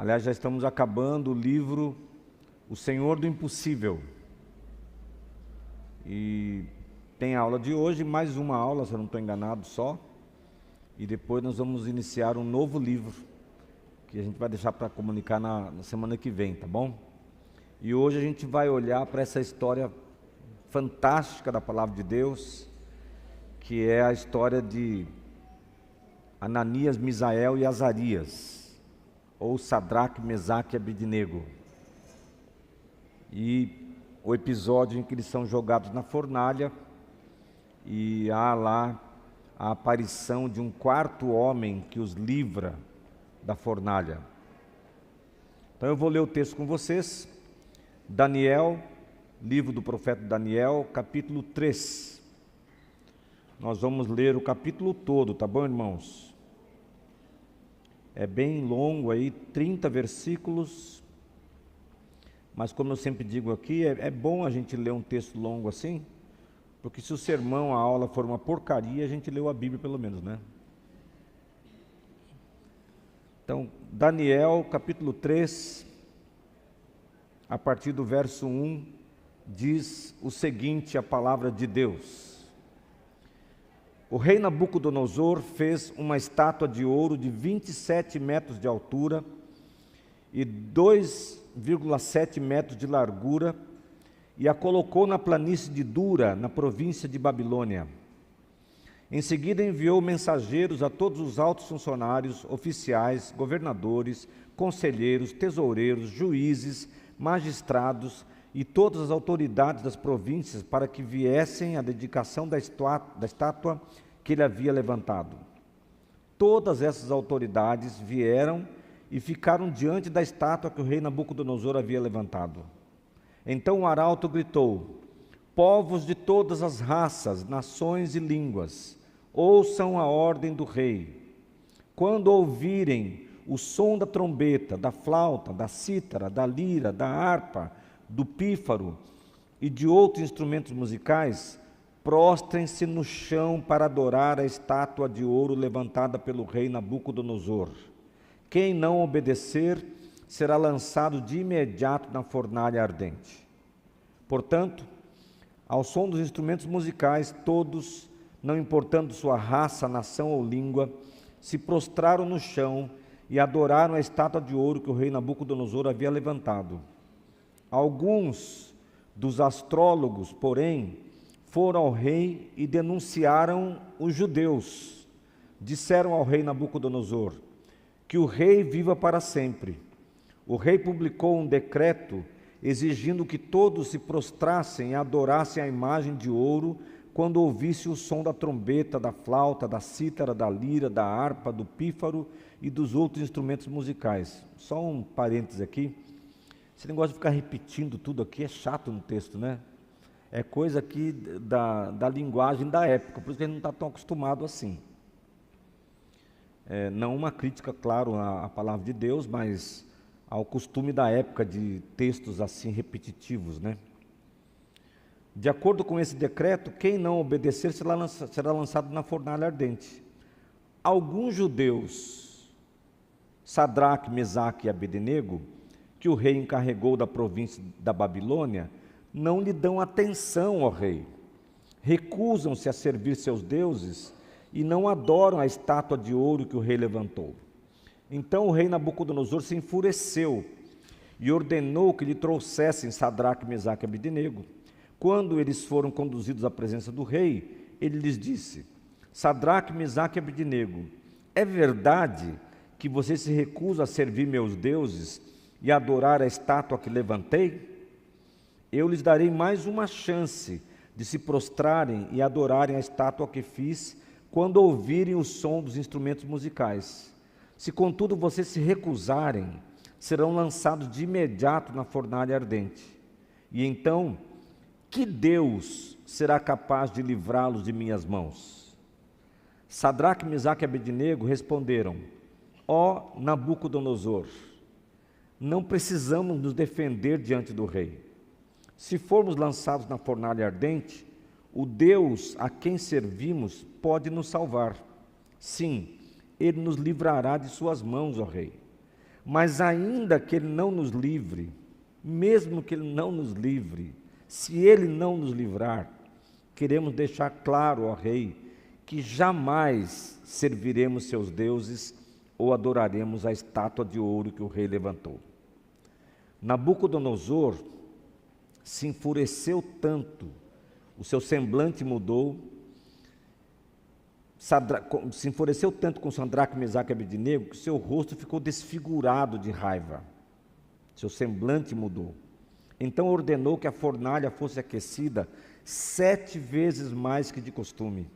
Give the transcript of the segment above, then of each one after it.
Aliás, já estamos acabando o livro O Senhor do Impossível. E tem a aula de hoje, mais uma aula, se eu não estou enganado só. E depois nós vamos iniciar um novo livro, que a gente vai deixar para comunicar na semana que vem, tá bom? E hoje a gente vai olhar para essa história fantástica da Palavra de Deus, que é a história de Ananias, Misael e Azarias, ou Sadraque, Mesaque e Abednego. E o episódio em que eles são jogados na fornalha, e há lá a aparição de um quarto homem que os livra da fornalha. Então eu vou ler o texto com vocês. Daniel, livro do profeta Daniel, capítulo 3. Nós vamos ler o capítulo todo, tá bom, irmãos? É bem longo aí, 30 versículos. Mas como eu sempre digo aqui, é bom a gente ler um texto longo assim, porque se o sermão, a aula for uma porcaria, a gente leu a Bíblia pelo menos, né? Então, Daniel, capítulo 3, a partir do verso 1, diz o seguinte, a palavra de Deus. O rei Nabucodonosor fez uma estátua de ouro de 27 metros de altura e 2,7 metros de largura e a colocou na planície de Dura, na província de Babilônia. Em seguida enviou mensageiros a todos os altos funcionários, oficiais, governadores, conselheiros, tesoureiros, juízes, magistrados e todas as autoridades das províncias para que viessem à dedicação da estátua que ele havia levantado. Todas essas autoridades vieram e ficaram diante da estátua que o rei Nabucodonosor havia levantado. Então o arauto gritou: povos de todas as raças, nações e línguas, ouçam a ordem do rei. Quando ouvirem o som da trombeta, da flauta, da cítara, da lira, da harpa, do pífaro e de outros instrumentos musicais, prostrem-se no chão para adorar a estátua de ouro levantada pelo rei Nabucodonosor. Quem não obedecer será lançado de imediato na fornalha ardente. Portanto, ao som dos instrumentos musicais, todos, não importando sua raça, nação ou língua, se prostraram no chão e adoraram a estátua de ouro que o rei Nabucodonosor havia levantado. Alguns dos astrólogos, porém, foram ao rei e denunciaram os judeus. Disseram ao rei Nabucodonosor: que o rei viva para sempre. O rei publicou um decreto exigindo que todos se prostrassem e adorassem a imagem de ouro quando ouvisse o som da trombeta, da flauta, da cítara, da lira, da harpa, do pífaro e dos outros instrumentos musicais. Só um parênteses aqui. Esse negócio de ficar repetindo tudo aqui é chato no texto, né? É coisa aqui da linguagem da época, por isso que a gente não está tão acostumado assim. Não uma crítica, claro, à palavra de Deus, mas ao costume da época de textos assim repetitivos, né? De acordo com esse decreto, quem não obedecer será lançado na fornalha ardente. Alguns judeus, Sadraque, Mesaque e Abednego, que o rei encarregou da província da Babilônia, não lhe dão atenção ao rei, recusam-se a servir seus deuses e não adoram a estátua de ouro que o rei levantou. Então o rei Nabucodonosor se enfureceu e ordenou que lhe trouxessem Sadraque, Mesaque e Abednego. Quando eles foram conduzidos à presença do rei, ele lhes disse: Sadraque, Mesaque e Abednego, é verdade que vocês se recusam a servir meus deuses e a adorar a estátua que levantei? Eu lhes darei mais uma chance de se prostrarem e adorarem a estátua que fiz quando ouvirem o som dos instrumentos musicais. Se contudo vocês se recusarem, serão lançados de imediato na fornalha ardente. E então, que Deus será capaz de livrá-los de minhas mãos? Sadraque, Mesaque e Abednego responderam: ó Nabucodonosor, não precisamos nos defender diante do rei. Se formos lançados na fornalha ardente, o Deus a quem servimos pode nos salvar. Sim, ele nos livrará de suas mãos, ó rei. Mas ainda que Ele não nos livre, mesmo que Ele não nos livre, se Ele não nos livrar, queremos deixar claro ao rei que jamais serviremos seus deuses ou adoraremos a estátua de ouro que o rei levantou. Nabucodonosor se enfureceu tanto, o seu semblante mudou, se enfureceu tanto com Sadraque, Mesaque e Abednego, que seu rosto ficou desfigurado de raiva. Seu semblante mudou. Então ordenou que a fornalha fosse aquecida 7 vezes mais que de costume.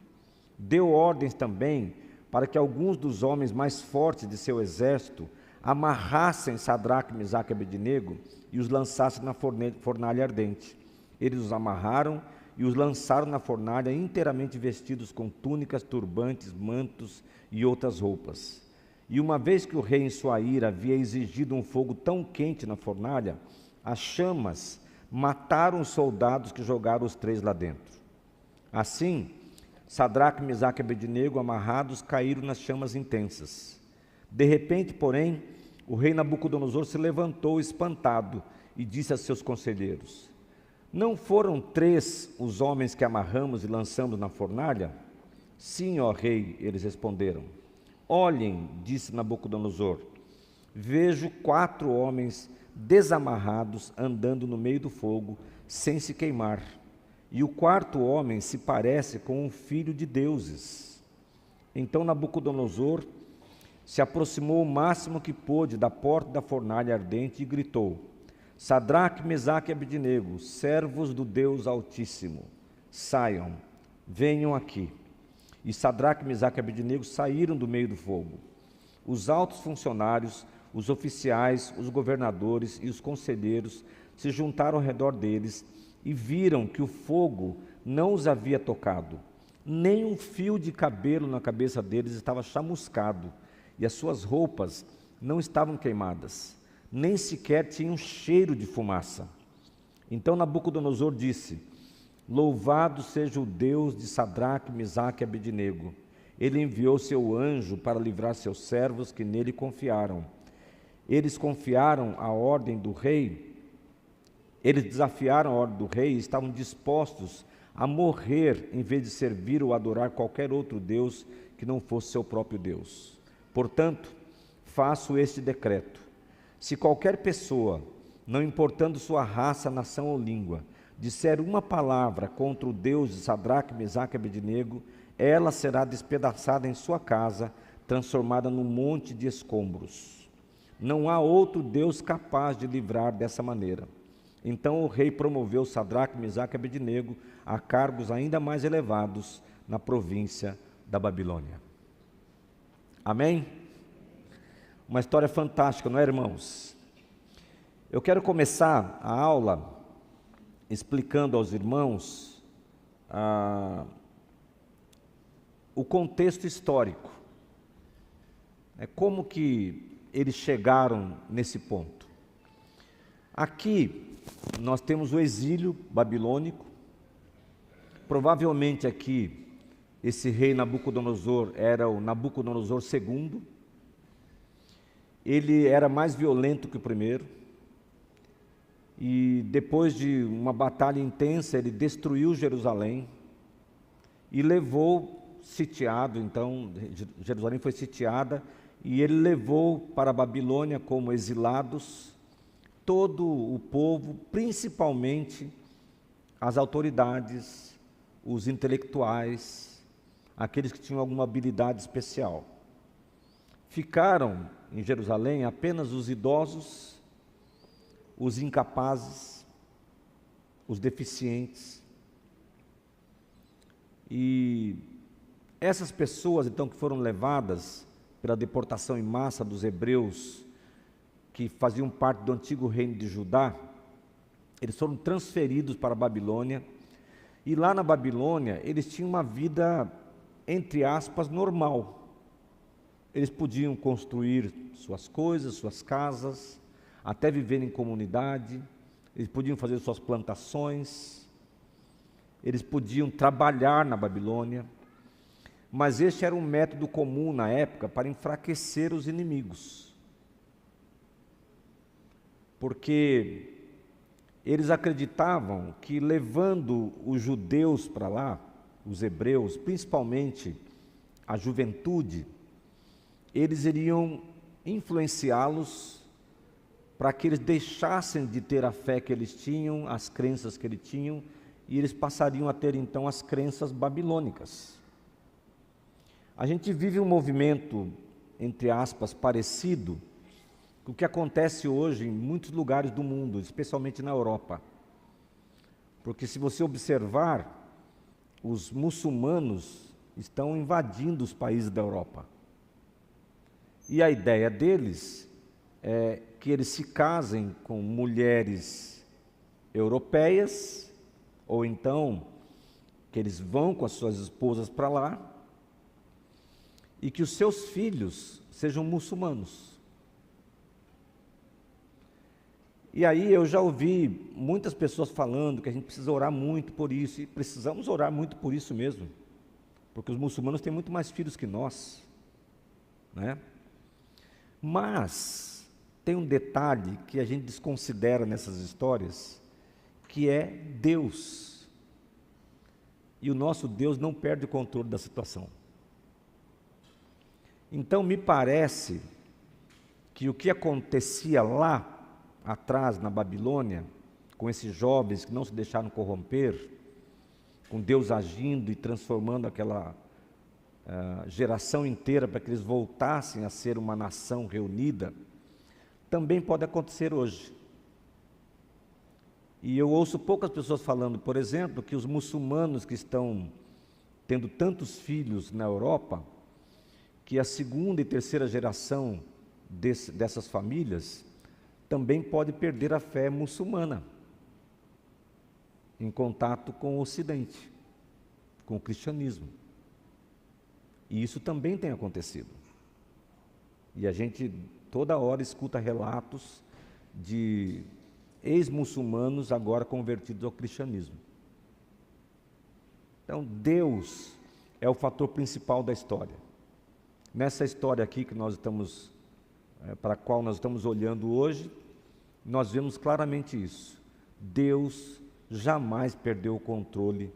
Deu ordens também para que alguns dos homens mais fortes de seu exército amarrassem Sadraque, Mesaque e Abednego e os lançassem na fornalha ardente. Eles os amarraram e os lançaram na fornalha inteiramente vestidos com túnicas, turbantes, mantos e outras roupas. E uma vez que o rei em sua ira havia exigido um fogo tão quente na fornalha, as chamas mataram os soldados que jogaram os 3 lá dentro. Assim, Sadraque, Mesaque e Abednego, amarrados, caíram nas chamas intensas. De repente, porém, o rei Nabucodonosor se levantou espantado e disse a seus conselheiros: não foram 3 os homens que amarramos e lançamos na fornalha? Sim, ó rei, eles responderam. Olhem, disse Nabucodonosor, vejo 4 homens desamarrados andando no meio do fogo, sem se queimar. E o 4º homem se parece com um filho de deuses. Então Nabucodonosor se aproximou o máximo que pôde da porta da fornalha ardente e gritou: Sadraque, Mesaque e Abednego, servos do Deus Altíssimo, saiam, venham aqui. E Sadraque, Mesaque e Abednego saíram do meio do fogo. Os altos funcionários, os oficiais, os governadores e os conselheiros se juntaram ao redor deles e viram que o fogo não os havia tocado. Nem um fio de cabelo na cabeça deles estava chamuscado, e as suas roupas não estavam queimadas, nem sequer tinham cheiro de fumaça. Então Nabucodonosor disse: louvado seja o Deus de Sadraque, Mesaque e Abednego. Ele enviou seu anjo para livrar seus servos que nele confiaram. Eles confiaram a ordem do rei, eles desafiaram a ordem do rei e estavam dispostos a morrer em vez de servir ou adorar qualquer outro Deus que não fosse seu próprio Deus. Portanto, faço este decreto: se qualquer pessoa, não importando sua raça, nação ou língua, disser uma palavra contra o Deus de Sadraque, Mesaque e Abednego, ela será despedaçada em sua casa, transformada num monte de escombros. Não há outro Deus capaz de livrar dessa maneira. Então o rei promoveu Sadraque, Mesaque e Abednego a cargos ainda mais elevados na província da Babilônia. Amém? Uma história fantástica, não é, irmãos? Eu quero começar a aula explicando aos irmãos o contexto histórico. Como que eles chegaram nesse ponto. Aqui nós temos o exílio babilônico. Provavelmente aqui esse rei Nabucodonosor era o Nabucodonosor II. Ele era mais violento que o primeiro. E depois de uma batalha intensa, ele destruiu Jerusalém e levou sitiado, então Jerusalém foi sitiada, e ele levou para a Babilônia como exilados todo o povo, principalmente as autoridades, os intelectuais, aqueles que tinham alguma habilidade especial. Ficaram em Jerusalém apenas os idosos, os incapazes, os deficientes. E essas pessoas, então, que foram levadas pela deportação em massa dos hebreus, que faziam parte do antigo reino de Judá, eles foram transferidos para a Babilônia, e lá na Babilônia eles tinham uma vida, entre aspas, normal. Eles podiam construir suas coisas, suas casas, até viver em comunidade, eles podiam fazer suas plantações, eles podiam trabalhar na Babilônia, mas este era um método comum na época para enfraquecer os inimigos. porque eles acreditavam que levando os judeus para lá, os hebreus, principalmente a juventude, eles iriam influenciá-los para que eles deixassem de ter a fé que eles tinham, as crenças que eles tinham, e eles passariam a ter então as crenças babilônicas. A gente vive um movimento, entre aspas, parecido com o que acontece hoje em muitos lugares do mundo, especialmente na Europa. Porque se você observar, os muçulmanos estão invadindo os países da Europa. E a ideia deles é que eles se casem com mulheres europeias, ou então que eles vão com as suas esposas para lá, e que os seus filhos sejam muçulmanos. E aí eu já ouvi muitas pessoas falando que a gente precisa orar muito por isso, e precisamos orar muito por isso mesmo, porque os muçulmanos têm muito mais filhos que nós, né? Mas tem um detalhe que a gente desconsidera nessas histórias, que é Deus. E o nosso Deus não perde o controle da situação. Então me parece que o que acontecia lá atrás na Babilônia, com esses jovens que não se deixaram corromper, com Deus agindo e transformando aquela geração inteira para que eles voltassem a ser uma nação reunida, também pode acontecer hoje. E eu ouço poucas pessoas falando, por exemplo, que os muçulmanos que estão tendo tantos filhos na Europa, que a segunda e terceira geração dessas famílias também pode perder a fé muçulmana em contato com o Ocidente, com o cristianismo. E isso também tem acontecido. E a gente toda hora escuta relatos de ex-muçulmanos agora convertidos ao cristianismo. Então, Deus é o fator principal da história. Nessa história aqui que nós estamos, para a qual nós estamos olhando hoje, nós vemos claramente isso. Deus jamais perdeu o controle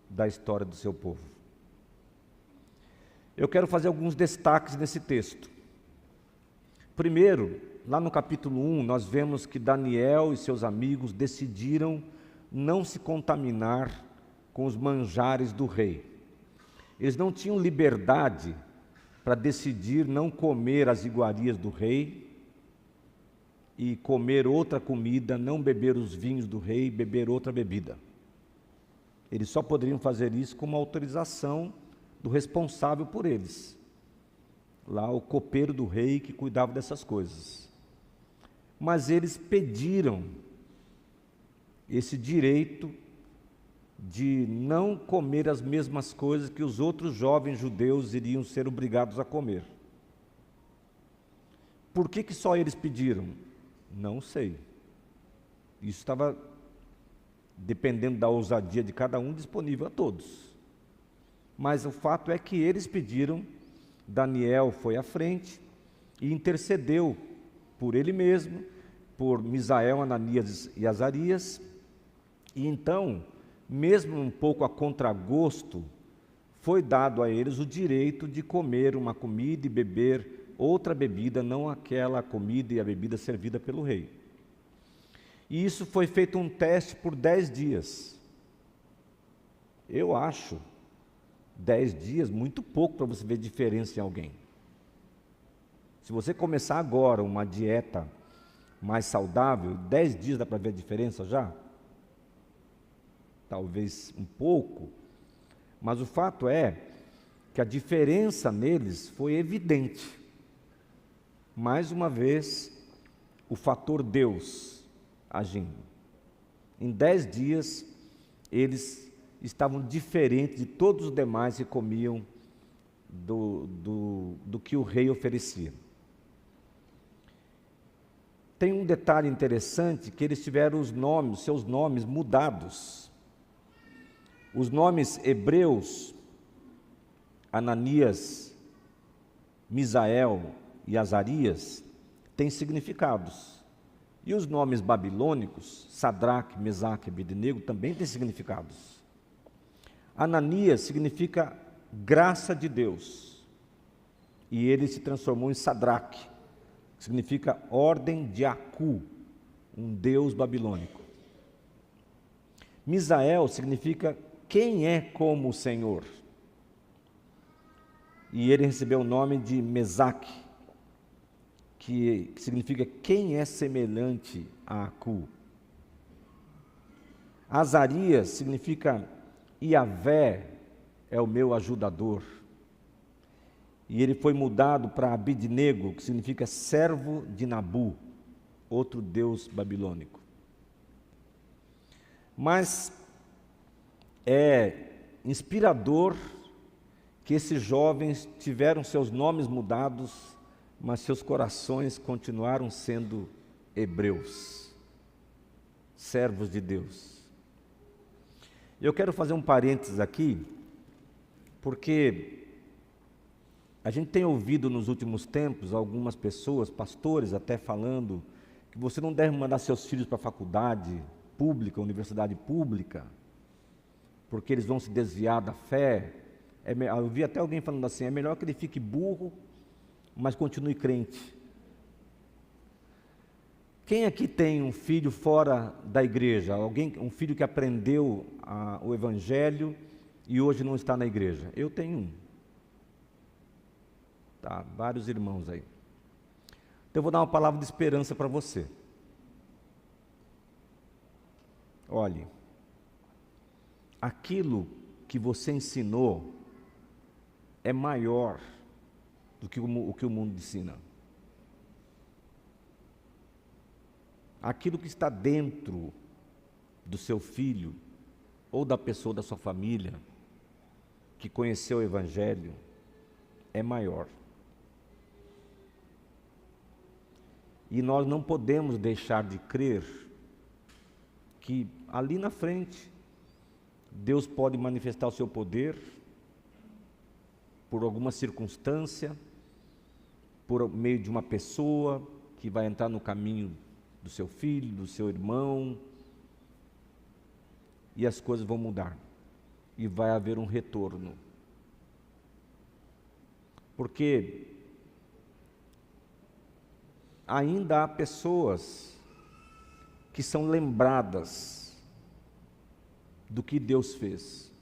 da história do seu povo. Eu quero fazer alguns destaques nesse texto. Primeiro, lá no capítulo 1, nós vemos que Daniel e seus amigos decidiram não se contaminar com os manjares do rei. Eles não tinham liberdade para decidir não comer as iguarias do rei e comer outra comida, não beber os vinhos do rei e beber outra bebida. Eles só poderiam fazer isso com uma autorização do responsável por eles. Lá o copeiro do rei que cuidava dessas coisas. Mas eles pediram esse direito de não comer as mesmas coisas que os outros jovens judeus iriam ser obrigados a comer. Por que só eles pediram? Não sei. Isso estava, dependendo da ousadia de cada um, disponível a todos. Mas o fato é que eles pediram. Daniel foi à frente e intercedeu por ele mesmo, por Misael, Ananias e Azarias, e então, mesmo um pouco a contragosto, foi dado a eles o direito de comer uma comida e beber outra bebida, não aquela comida e a bebida servida pelo rei. E isso foi feito um teste por 10 dias. Eu acho 10 dias, muito pouco para você ver diferença em alguém. Se você começar agora uma dieta mais saudável, 10 dias dá para ver a diferença já? Talvez um pouco, mas o fato é que a diferença neles foi evidente. Mais uma vez, o fator Deus agindo. Em 10 dias, eles estavam diferentes de todos os demais que comiam do que o rei oferecia. Tem um detalhe interessante, que eles tiveram seus nomes mudados. Os nomes hebreus, Ananias, Misael e Azarias, têm significados. E os nomes babilônicos, Sadraque, Mesaque e Abednego, também têm significados. Ananias significa graça de Deus, e ele se transformou em Sadraque, que significa ordem de Acu, um deus babilônico. Misael significa quem é como o Senhor, e ele recebeu o nome de Mesaque, que significa quem é semelhante a Acu. Azarias significa Iavé é o meu ajudador. E ele foi mudado para Abednego, que significa servo de Nabu, outro deus babilônico. Mas é inspirador que esses jovens tiveram seus nomes mudados, mas seus corações continuaram sendo hebreus, servos de Deus. Eu quero fazer um parênteses aqui, porque a gente tem ouvido nos últimos tempos algumas pessoas, pastores até falando, que você não deve mandar seus filhos para a faculdade pública, universidade pública, porque eles vão se desviar da fé. Eu vi até alguém falando assim, é melhor que ele fique burro, mas continue crente. Quem aqui tem um filho fora da igreja? Um filho que aprendeu o evangelho e hoje não está na igreja? Eu tenho um. Tá, vários irmãos aí. Então eu vou dar uma palavra de esperança para você. Olhe, aquilo que você ensinou é maior do que o que o mundo ensina. Aquilo que está dentro do seu filho ou da pessoa da sua família que conheceu o evangelho é maior. E nós não podemos deixar de crer que ali na frente Deus pode manifestar o seu poder por alguma circunstância, por meio de uma pessoa que vai entrar no caminho do seu filho, do seu irmão, e as coisas vão mudar, e vai haver um retorno. Porque ainda há pessoas que são lembradas do que Deus fez,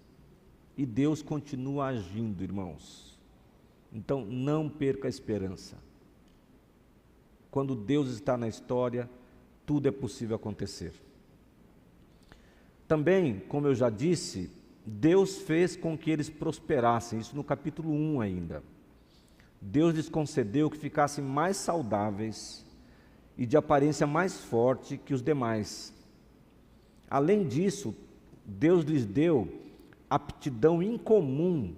e Deus continua agindo, irmãos. Então, não perca a esperança. Quando Deus está na história, tudo é possível acontecer. Também, como eu já disse, Deus fez com que eles prosperassem, isso no capítulo 1 ainda. Deus lhes concedeu que ficassem mais saudáveis e de aparência mais forte que os demais. Além disso, Deus lhes deu aptidão incomum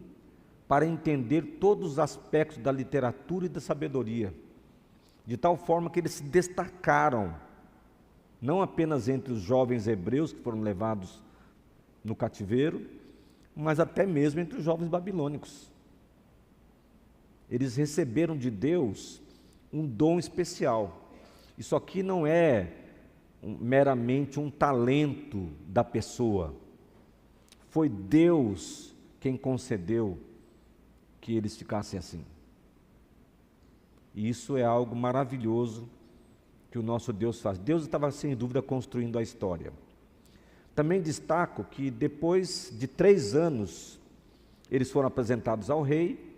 para entender todos os aspectos da literatura e da sabedoria, de tal forma que eles se destacaram, não apenas entre os jovens hebreus que foram levados no cativeiro, mas até mesmo entre os jovens babilônicos. Eles receberam de Deus um dom especial. Isso aqui não é meramente um talento da pessoa. Foi Deus quem concedeu que eles ficassem assim. E isso é algo maravilhoso que o nosso Deus faz. Deus estava sem dúvida construindo a história. Também destaco que depois de 3 anos, eles foram apresentados ao rei,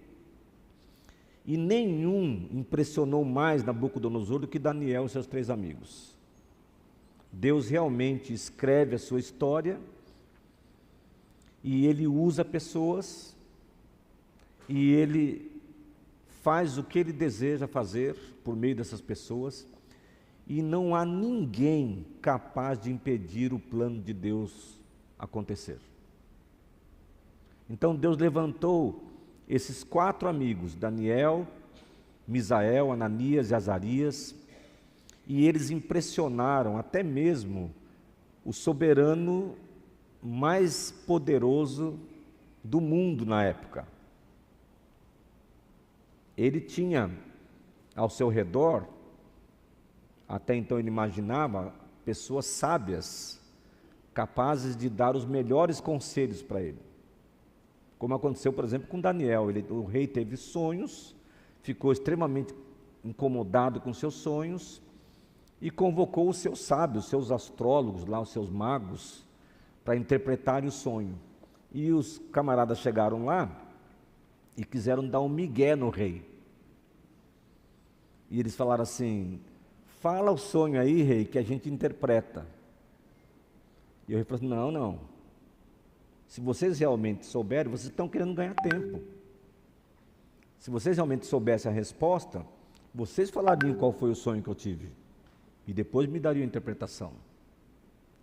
e nenhum impressionou mais Nabucodonosor do que Daniel e seus 3 amigos. Deus realmente escreve a sua história, e Ele usa pessoas, e Ele faz o que Ele deseja fazer por meio dessas pessoas, e não há ninguém capaz de impedir o plano de Deus acontecer. Então Deus levantou esses 4 amigos, Daniel, Misael, Ananias e Azarias, e eles impressionaram até mesmo o soberano mais poderoso do mundo na época. Ele tinha ao seu redor Até então ele imaginava pessoas sábias, capazes de dar os melhores conselhos para ele. Como aconteceu, por exemplo, com Daniel. O rei teve sonhos, ficou extremamente incomodado com seus sonhos e convocou os seus sábios, os seus astrólogos lá, os seus magos, para interpretarem o sonho. E os camaradas chegaram lá e quiseram dar um migué no rei. E eles falaram assim: fala o sonho aí, rei, que a gente interpreta. E o rei falou assim: não, não. Se vocês realmente souberem, vocês estão querendo ganhar tempo. Se vocês realmente soubessem a resposta, vocês falariam qual foi o sonho que eu tive. E depois me dariam a interpretação.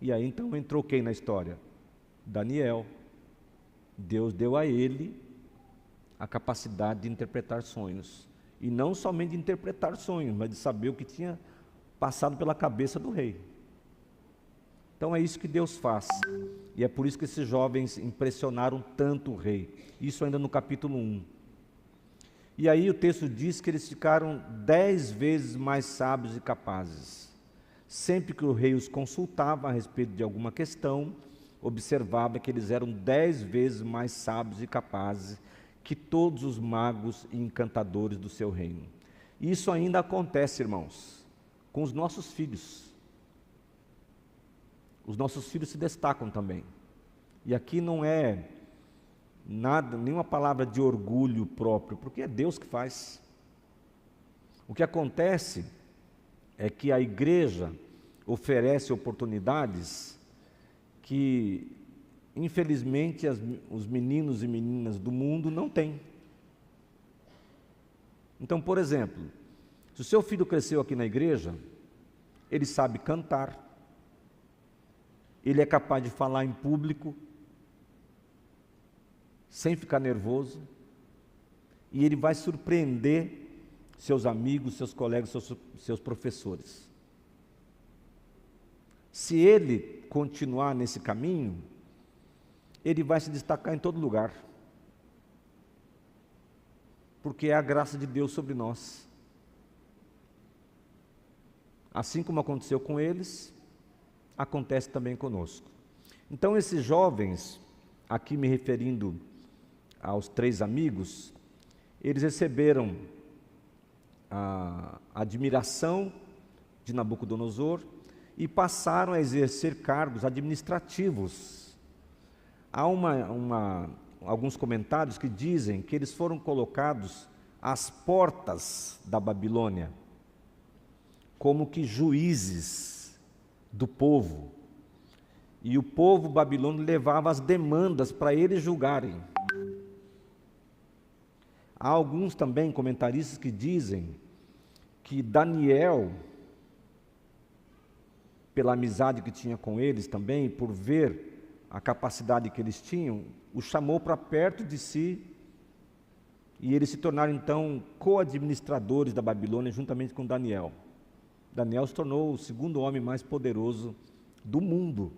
E aí então entrou quem na história? Daniel. Deus deu a ele a capacidade de interpretar sonhos. E não somente de interpretar sonhos, mas de saber o que tinha passado pela cabeça do rei. Então é isso que Deus faz. E é por isso que esses jovens impressionaram tanto o rei. Isso ainda no capítulo 1. E aí o texto diz que eles ficaram 10 vezes mais sábios e capazes. Sempre que o rei os consultava a respeito de alguma questão, observava que eles eram 10 vezes mais sábios e capazes que todos os magos e encantadores do seu reino. E isso ainda acontece, irmãos, com os nossos filhos. Os nossos filhos se destacam também. E aqui não é nada, nenhuma palavra de orgulho próprio, porque é Deus que faz. O que acontece é que a igreja oferece oportunidades que, infelizmente, os meninos e meninas do mundo não têm. Então, por exemplo, se o seu filho cresceu aqui na igreja, ele sabe cantar, ele é capaz de falar em público, sem ficar nervoso, e ele vai surpreender seus amigos, seus colegas, seus professores. Se ele continuar nesse caminho, ele vai se destacar em todo lugar, porque é a graça de Deus sobre nós. Assim como aconteceu com eles, acontece também conosco. Então esses jovens, aqui me referindo aos 3 amigos, eles receberam a admiração de Nabucodonosor e passaram a exercer cargos administrativos. Há alguns comentários que dizem que eles foram colocados às portas da Babilônia, como que juízes do povo. E o povo babilônio levava as demandas para eles julgarem. Há alguns também comentaristas que dizem que Daniel, pela amizade que tinha com eles também, por ver a capacidade que eles tinham, o chamou para perto de si, e eles se tornaram então co-administradores da Babilônia juntamente com Daniel. Daniel se tornou o 2º homem mais poderoso do mundo,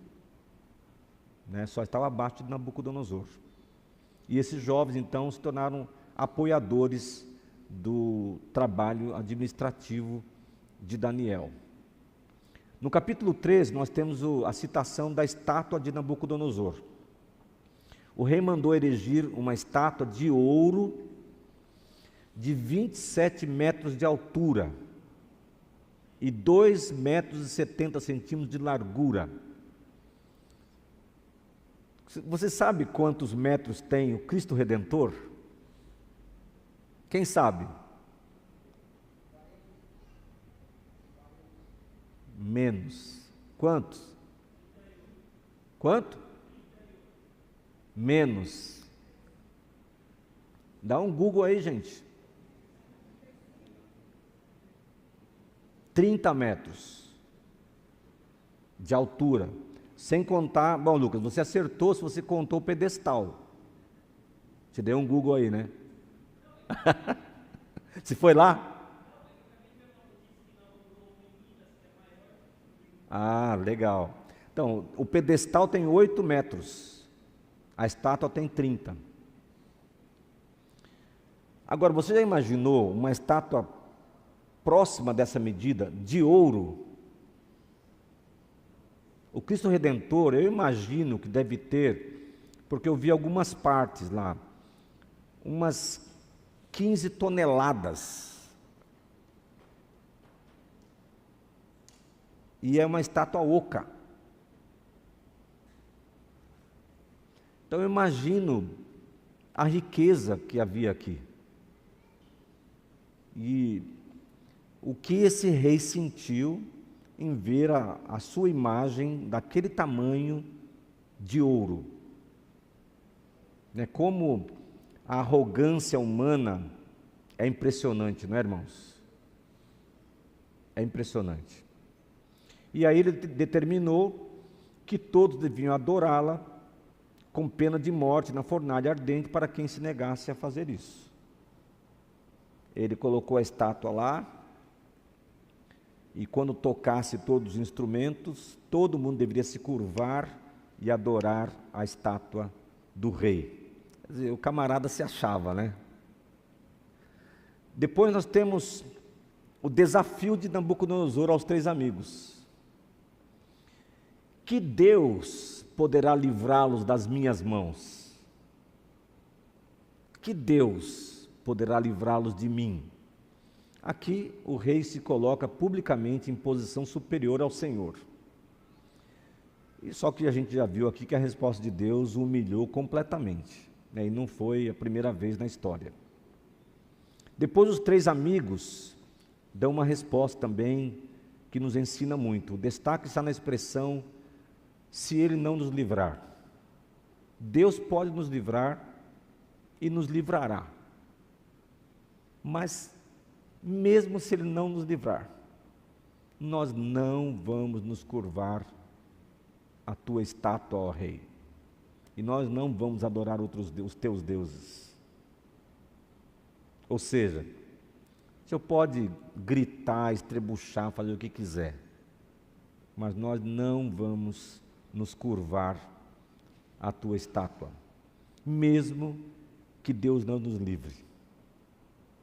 só estava abaixo de Nabucodonosor. E esses jovens então se tornaram apoiadores do trabalho administrativo de Daniel. No capítulo 13, nós temos a citação da estátua de Nabucodonosor. O rei mandou erigir uma estátua de ouro de 27 metros de altura e 2,70 metros de largura. Você sabe quantos metros tem o Cristo Redentor? Quem sabe? Menos. Quantos? Quanto? Menos. Dá um Google aí, gente. 30 metros de altura. Sem contar... Bom, Lucas, você acertou se você contou o pedestal. Te dei um Google aí, né? Se foi lá? Ah, legal. Então, o pedestal tem 8 metros. A estátua tem 30. Agora, você já imaginou uma estátua próxima dessa medida, de ouro. O Cristo Redentor, eu imagino que deve ter, porque eu vi algumas partes lá, umas 15 toneladas. E é uma estátua oca. Então eu imagino a riqueza que havia aqui. E o que esse rei sentiu em ver a sua imagem daquele tamanho de ouro. Como a arrogância humana é impressionante, não é, irmãos? É impressionante. E aí ele determinou que todos deviam adorá-la com pena de morte na fornalha ardente para quem se negasse a fazer isso. Ele colocou a estátua lá, e quando tocasse todos os instrumentos, todo mundo deveria se curvar e adorar a estátua do rei. Quer dizer, o camarada se achava, né? Depois nós temos o desafio de Nabucodonosor aos 3 amigos. Que Deus poderá livrá-los das minhas mãos? Que Deus poderá livrá-los de mim? Aqui o rei se coloca publicamente em posição superior ao Senhor. E só que a gente já viu aqui que a resposta de Deus o humilhou completamente, e não foi a primeira vez na história. Depois os 3 amigos dão uma resposta também que nos ensina muito. O destaque está na expressão, se ele não nos livrar. Deus pode nos livrar e nos livrará. Mas, mesmo se ele não nos livrar, nós não vamos nos curvar à tua estátua, ó rei. E nós não vamos adorar os teus deuses. Ou seja, o senhor pode gritar, estrebuchar, fazer o que quiser, mas nós não vamos nos curvar à tua estátua, mesmo que Deus não nos livre.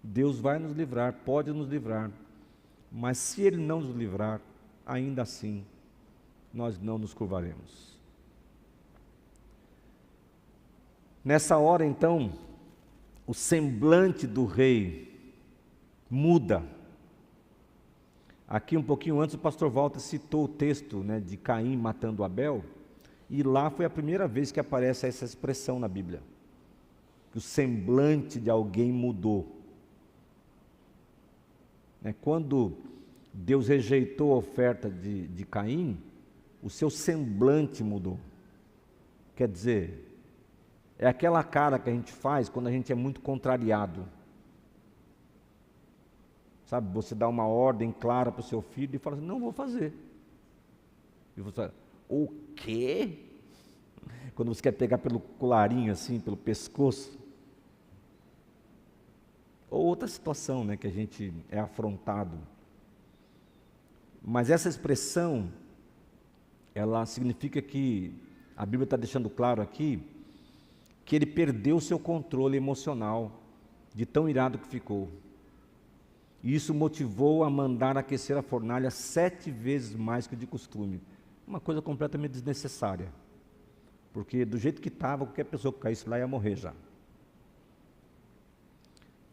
Deus vai nos livrar, pode nos livrar, mas se Ele não nos livrar, ainda assim, nós não nos curvaremos. Nessa hora, então, o semblante do rei muda. Aqui um pouquinho antes o pastor Walter citou o texto, de Caim matando Abel, e lá foi a primeira vez que aparece essa expressão na Bíblia, que o semblante de alguém mudou. Quando Deus rejeitou a oferta de Caim, o seu semblante mudou. Quer dizer, é aquela cara que a gente faz quando a gente é muito contrariado. Sabe, você dá uma ordem clara para o seu filho e fala assim, não vou fazer. E você fala, o quê? Quando você quer pegar pelo colarinho assim, pelo pescoço. Ou outra situação, que a gente é afrontado. Mas essa expressão, ela significa que, a Bíblia está deixando claro aqui, que ele perdeu o seu controle emocional, de tão irado que ficou. E isso motivou a mandar aquecer a fornalha 7 vezes mais que de costume. Uma coisa completamente desnecessária. Porque do jeito que estava, qualquer pessoa que caísse lá ia morrer já.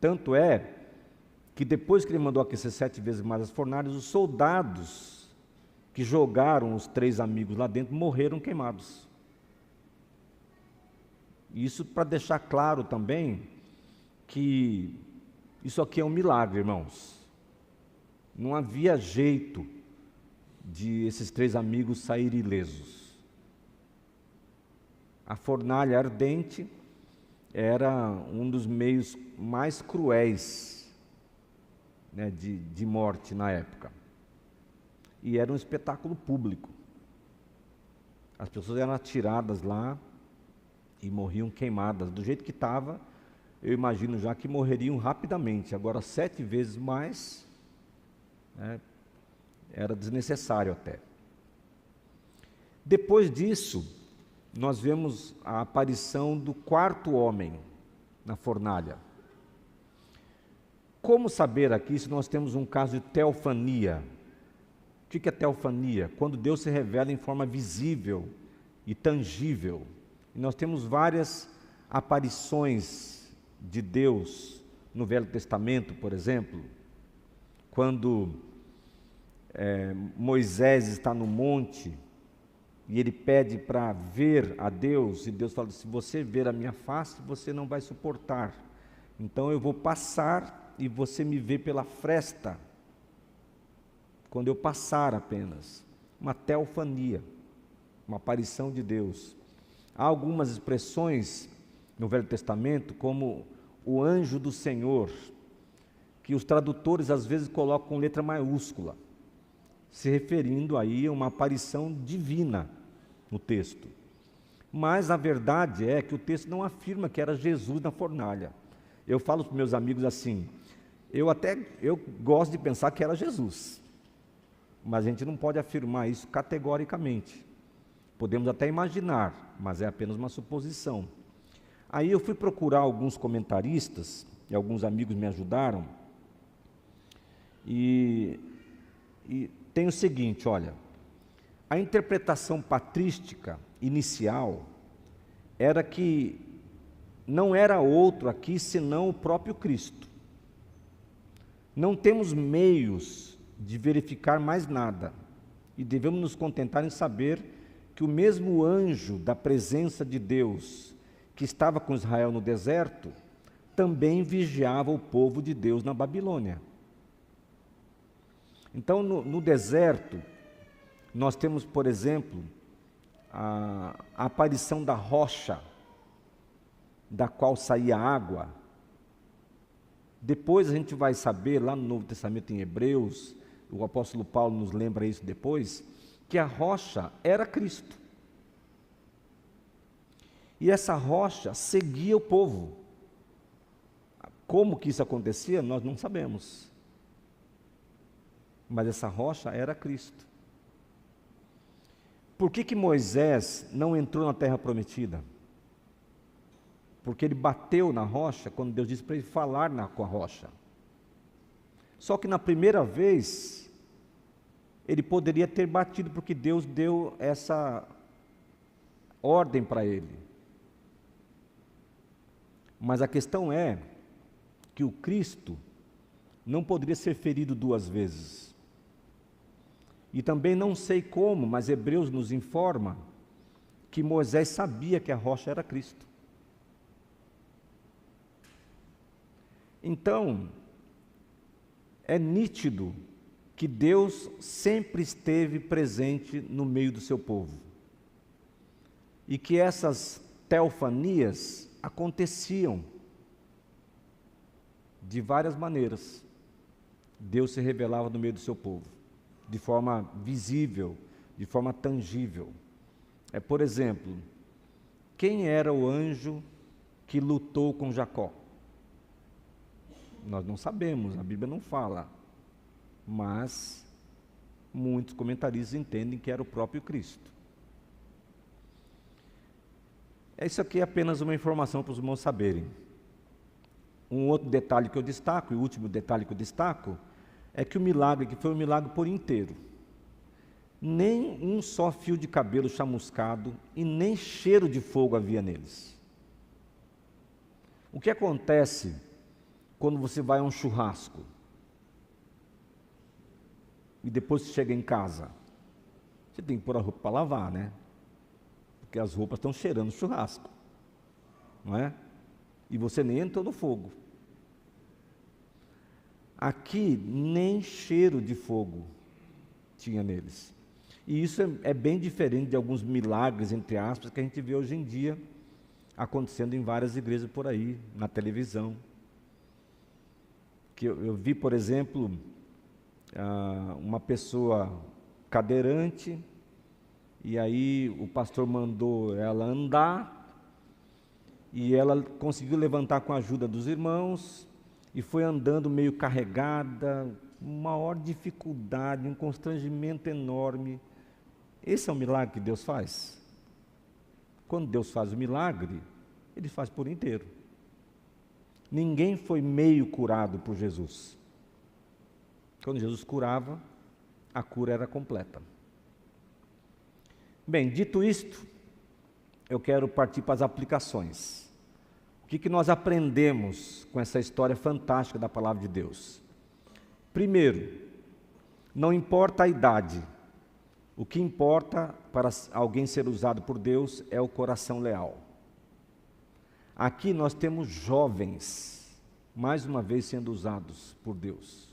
Tanto é que depois que ele mandou aquecer 7 vezes mais as fornalhas, os soldados que jogaram os 3 amigos lá dentro morreram queimados. Isso para deixar claro também que isso aqui é um milagre, irmãos. Não havia jeito de esses 3 amigos saírem ilesos. A fornalha ardente era um dos meios mais cruéis, de morte na época. E era um espetáculo público. As pessoas eram atiradas lá e morriam queimadas. Do jeito que estava, eu imagino já que morreriam rapidamente. Agora 7 vezes mais, era desnecessário até. Depois disso, nós vemos a aparição do 4º homem na fornalha. Como saber aqui se nós temos um caso de teofania? O que é teofania? Quando Deus se revela em forma visível e tangível. E nós temos várias aparições de Deus no Velho Testamento, por exemplo, quando Moisés está no monte e ele pede para ver a Deus, e Deus fala: se você ver a minha face, você não vai suportar, então eu vou passar e você me vê pela fresta, quando eu passar apenas. Uma teofania, uma aparição de Deus. Há algumas expressões no Velho Testamento, como o anjo do Senhor, que os tradutores às vezes colocam com letra maiúscula, se referindo aí a uma aparição divina no texto. Mas a verdade é que o texto não afirma que era Jesus na fornalha. Eu falo para os meus amigos assim, eu gosto de pensar que era Jesus, mas a gente não pode afirmar isso categoricamente. Podemos até imaginar, mas é apenas uma suposição. Aí eu fui procurar alguns comentaristas, e alguns amigos me ajudaram, e tem o seguinte, olha, a interpretação patrística inicial era que não era outro aqui senão o próprio Cristo. Não temos meios de verificar mais nada, e devemos nos contentar em saber que o mesmo anjo da presença de Deus que estava com Israel no deserto, também vigiava o povo de Deus na Babilônia. Então, no deserto, nós temos, por exemplo, a aparição da rocha, da qual saía água. Depois a gente vai saber, lá no Novo Testamento, em Hebreus, o apóstolo Paulo nos lembra isso depois, que a rocha era Cristo. E essa rocha seguia o povo. Como que isso acontecia, nós não sabemos. Mas essa rocha era Cristo. Por que Moisés não entrou na terra prometida? Porque ele bateu na rocha quando Deus disse para ele falar com a rocha. Só que na primeira vez, ele poderia ter batido, porque Deus deu essa ordem para ele. Mas a questão é que o Cristo não poderia ser ferido duas vezes. E também não sei como, mas Hebreus nos informa que Moisés sabia que a rocha era Cristo. Então, é nítido que Deus sempre esteve presente no meio do seu povo. E que essas teofanias aconteciam de várias maneiras. Deus se revelava no meio do seu povo, de forma visível, de forma tangível. Por exemplo, quem era o anjo que lutou com Jacó? Nós não sabemos, a Bíblia não fala, mas muitos comentaristas entendem que era o próprio Cristo. Isso aqui é apenas uma informação para os irmãos saberem. Um outro detalhe que eu destaco, e o último detalhe que eu destaco, é que o milagre, que foi um milagre por inteiro, nem um só fio de cabelo chamuscado e nem cheiro de fogo havia neles. O que acontece quando você vai a um churrasco e depois você chega em casa? Você tem que pôr a roupa para lavar, né? Porque as roupas estão cheirando churrasco, não é? E você nem entrou no fogo. Aqui nem cheiro de fogo tinha neles. E isso é bem diferente de alguns milagres, entre aspas, que a gente vê hoje em dia acontecendo em várias igrejas por aí, na televisão. Que eu vi, por exemplo, uma pessoa cadeirante, e aí o pastor mandou ela andar, e ela conseguiu levantar com a ajuda dos irmãos, e foi andando meio carregada, uma maior dificuldade, um constrangimento enorme. Esse é o milagre que Deus faz. Quando Deus faz o milagre, Ele faz por inteiro. Ninguém foi meio curado por Jesus. Quando Jesus curava, a cura era completa. Bem, dito isto, eu quero partir para as aplicações. O que nós aprendemos com essa história fantástica da palavra de Deus? Primeiro, não importa a idade, o que importa para alguém ser usado por Deus é o coração leal. Aqui nós temos jovens, mais uma vez sendo usados por Deus.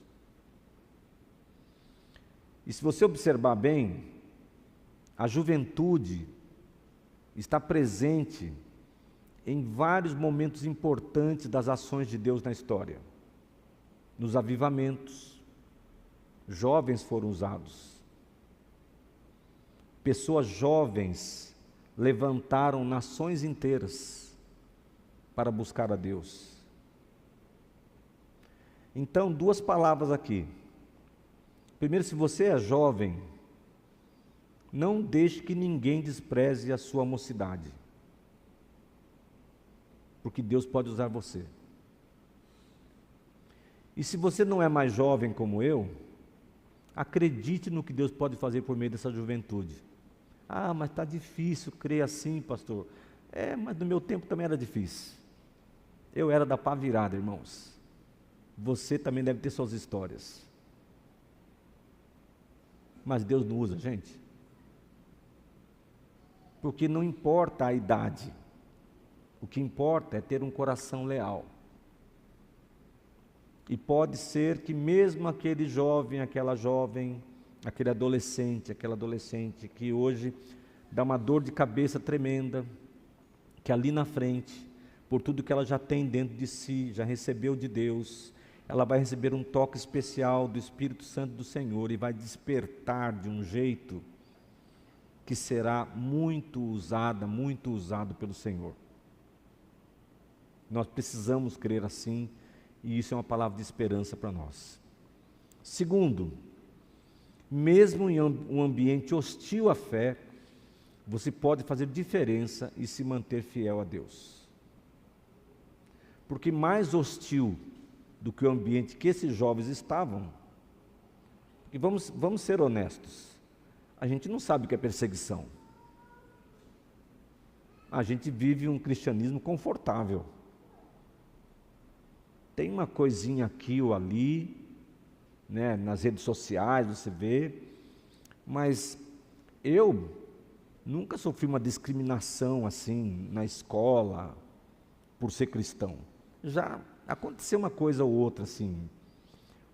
E se você observar bem, a juventude está presente em vários momentos importantes das ações de Deus na história. Nos avivamentos, jovens foram usados. Pessoas jovens levantaram nações inteiras para buscar a Deus. Então, duas palavras aqui. Primeiro, se você é jovem, não deixe que ninguém despreze a sua mocidade, porque Deus pode usar você. E se você não é mais jovem como eu, acredite no que Deus pode fazer por meio dessa juventude. Ah, mas está difícil crer assim, pastor. Mas no meu tempo também era difícil. Eu era da pá virada, irmãos. Você também deve ter suas histórias. Mas Deus não usa, gente. Porque não importa a idade. O que importa é ter um coração leal. E pode ser que mesmo aquele jovem, aquela jovem, aquele adolescente, aquela adolescente que hoje dá uma dor de cabeça tremenda, que ali na frente, por tudo que ela já tem dentro de si, já recebeu de Deus, ela vai receber um toque especial do Espírito Santo do Senhor e vai despertar de um jeito que será muito usado pelo Senhor. Nós precisamos crer assim, e isso é uma palavra de esperança para nós. Segundo, mesmo em um ambiente hostil à fé, você pode fazer diferença e se manter fiel a Deus. Porque mais hostil do que o ambiente que esses jovens estavam, e vamos ser honestos, a gente não sabe o que é perseguição. A gente vive um cristianismo confortável. Tem uma coisinha aqui ou ali, né, nas redes sociais você vê, mas eu nunca sofri uma discriminação assim na escola por ser cristão. Já aconteceu uma coisa ou outra assim.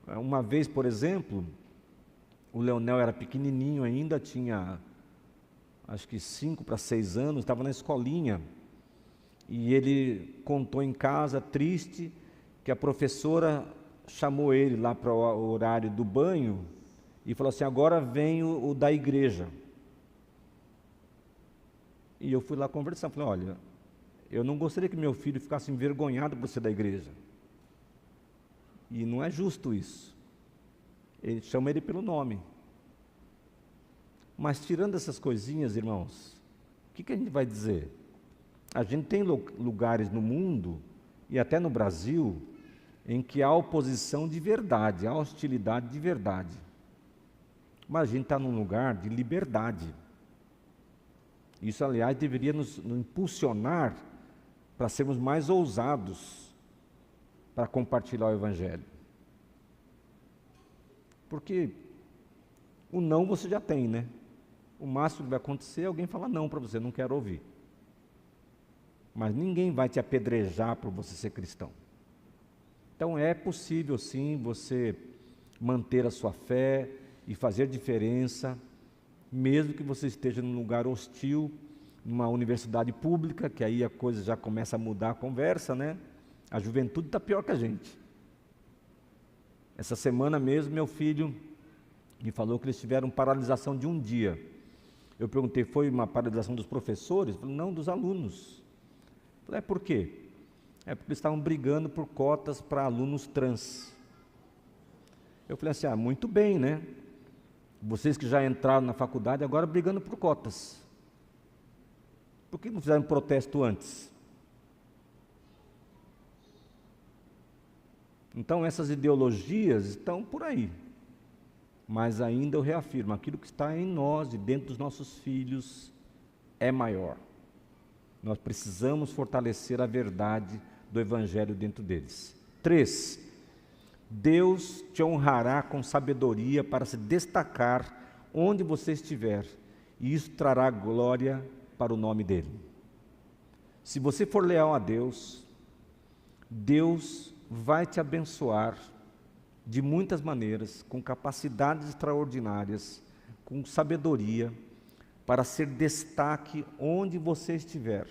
Uma vez, por exemplo, o Leonel era pequenininho ainda, tinha acho que 5 para 6 anos, estava na escolinha, e ele contou em casa, triste, que a professora chamou ele lá para o horário do banho e falou assim: agora vem o da igreja. E eu fui lá conversar, falei: olha, eu não gostaria que meu filho ficasse envergonhado por ser da igreja. E não é justo isso. Ele chama ele pelo nome. Mas tirando essas coisinhas, irmãos, o que a gente vai dizer? A gente tem lugares no mundo, e até no Brasil, em que há oposição de verdade, há hostilidade de verdade. Mas a gente está num lugar de liberdade. Isso, aliás, deveria nos impulsionar para sermos mais ousados para compartilhar o Evangelho. Porque o não você já tem, né? O máximo que vai acontecer é alguém falar não para você, não quero ouvir. Mas ninguém vai te apedrejar por você ser cristão. Então é possível sim você manter a sua fé e fazer diferença, mesmo que você esteja num lugar hostil, numa universidade pública, que aí a coisa já começa a mudar a conversa, né? A juventude está pior que a gente. Essa semana mesmo meu filho me falou que eles tiveram paralisação de um dia. Eu perguntei, foi uma paralisação dos professores? Ele falou, não, dos alunos. Eu falei, por quê? É porque eles estavam brigando por cotas para alunos trans. Eu falei assim, muito bem, né? Vocês que já entraram na faculdade, agora brigando por cotas. Por que não fizeram protesto antes? Então essas ideologias estão por aí, mas ainda eu reafirmo, aquilo que está em nós e dentro dos nossos filhos é maior. Nós precisamos fortalecer a verdade do Evangelho dentro deles. 3, Deus te honrará com sabedoria para se destacar onde você estiver, e isso trará glória para o nome dele. Se você for leal a Deus, Deus vai te abençoar de muitas maneiras, com capacidades extraordinárias, com sabedoria, para ser destaque onde você estiver.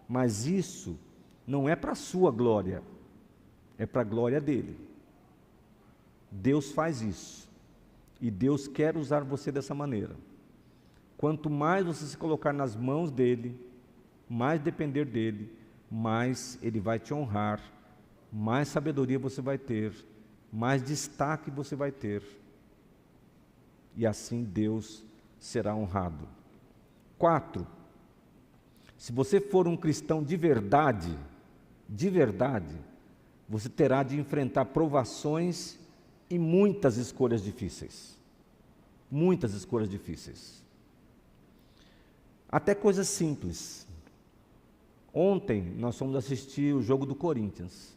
Mas isso não é para a sua glória, é para a glória dele. Deus faz isso, e Deus quer usar você dessa maneira. Quanto mais você se colocar nas mãos dele, mais depender dele, mais ele vai te honrar, mais sabedoria você vai ter, mais destaque você vai ter, e assim Deus será honrado. 4, se você for um cristão de verdade, você terá de enfrentar provações e muitas escolhas difíceis. Muitas escolhas difíceis. Até coisas simples. Ontem nós fomos assistir o jogo do Corinthians.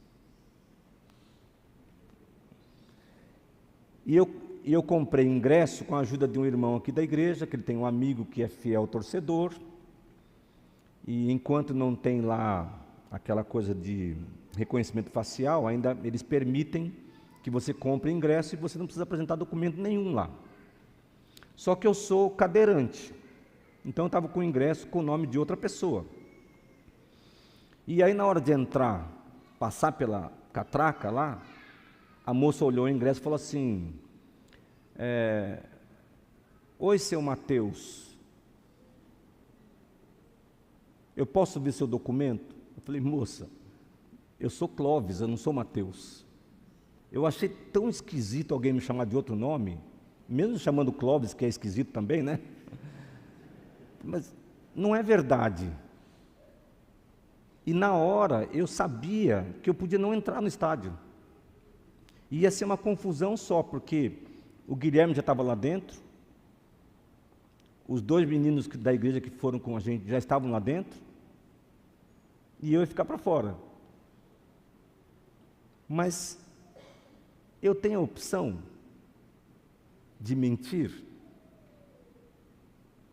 E eu comprei ingresso com a ajuda de um irmão aqui da igreja, que ele tem um amigo que é fiel torcedor. E enquanto não tem lá aquela coisa de reconhecimento facial, ainda eles permitem que você compre ingresso e você não precisa apresentar documento nenhum lá. Só que eu sou cadeirante, então eu estava com o ingresso com o nome de outra pessoa. E aí na hora de entrar, passar pela catraca lá, a moça olhou o ingresso e falou assim, oi, seu Mateus, eu posso ver seu documento? Eu falei, moça, eu sou Clóvis, eu não sou Mateus. Eu achei tão esquisito alguém me chamar de outro nome, mesmo chamando Clóvis, que é esquisito também, né? Mas não é verdade. E na hora eu sabia que eu podia não entrar no estádio. Ia ser uma confusão só, porque o Guilherme já estava lá dentro, os 2 meninos da igreja que foram com a gente já estavam lá dentro, e eu ia ficar para fora. Mas eu tenho a opção de mentir?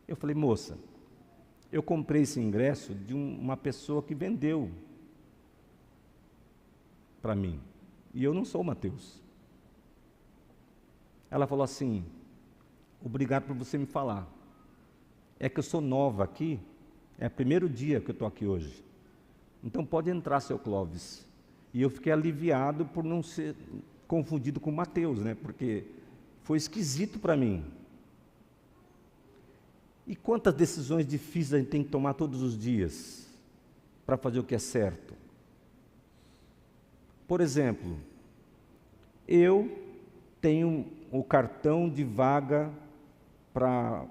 Eu falei, moça, eu comprei esse ingresso de uma pessoa que vendeu para mim, e eu não sou o Mateus. Ela falou assim, obrigado por você me falar, é que eu sou nova aqui, é o primeiro dia que eu estou aqui hoje, então pode entrar, seu Clóvis. E eu fiquei aliviado por não ser confundido com Mateus, né? Porque foi esquisito para mim. E quantas decisões difíceis a gente tem que tomar todos os dias para fazer o que é certo? Por exemplo, eu tenho o cartão de vaga para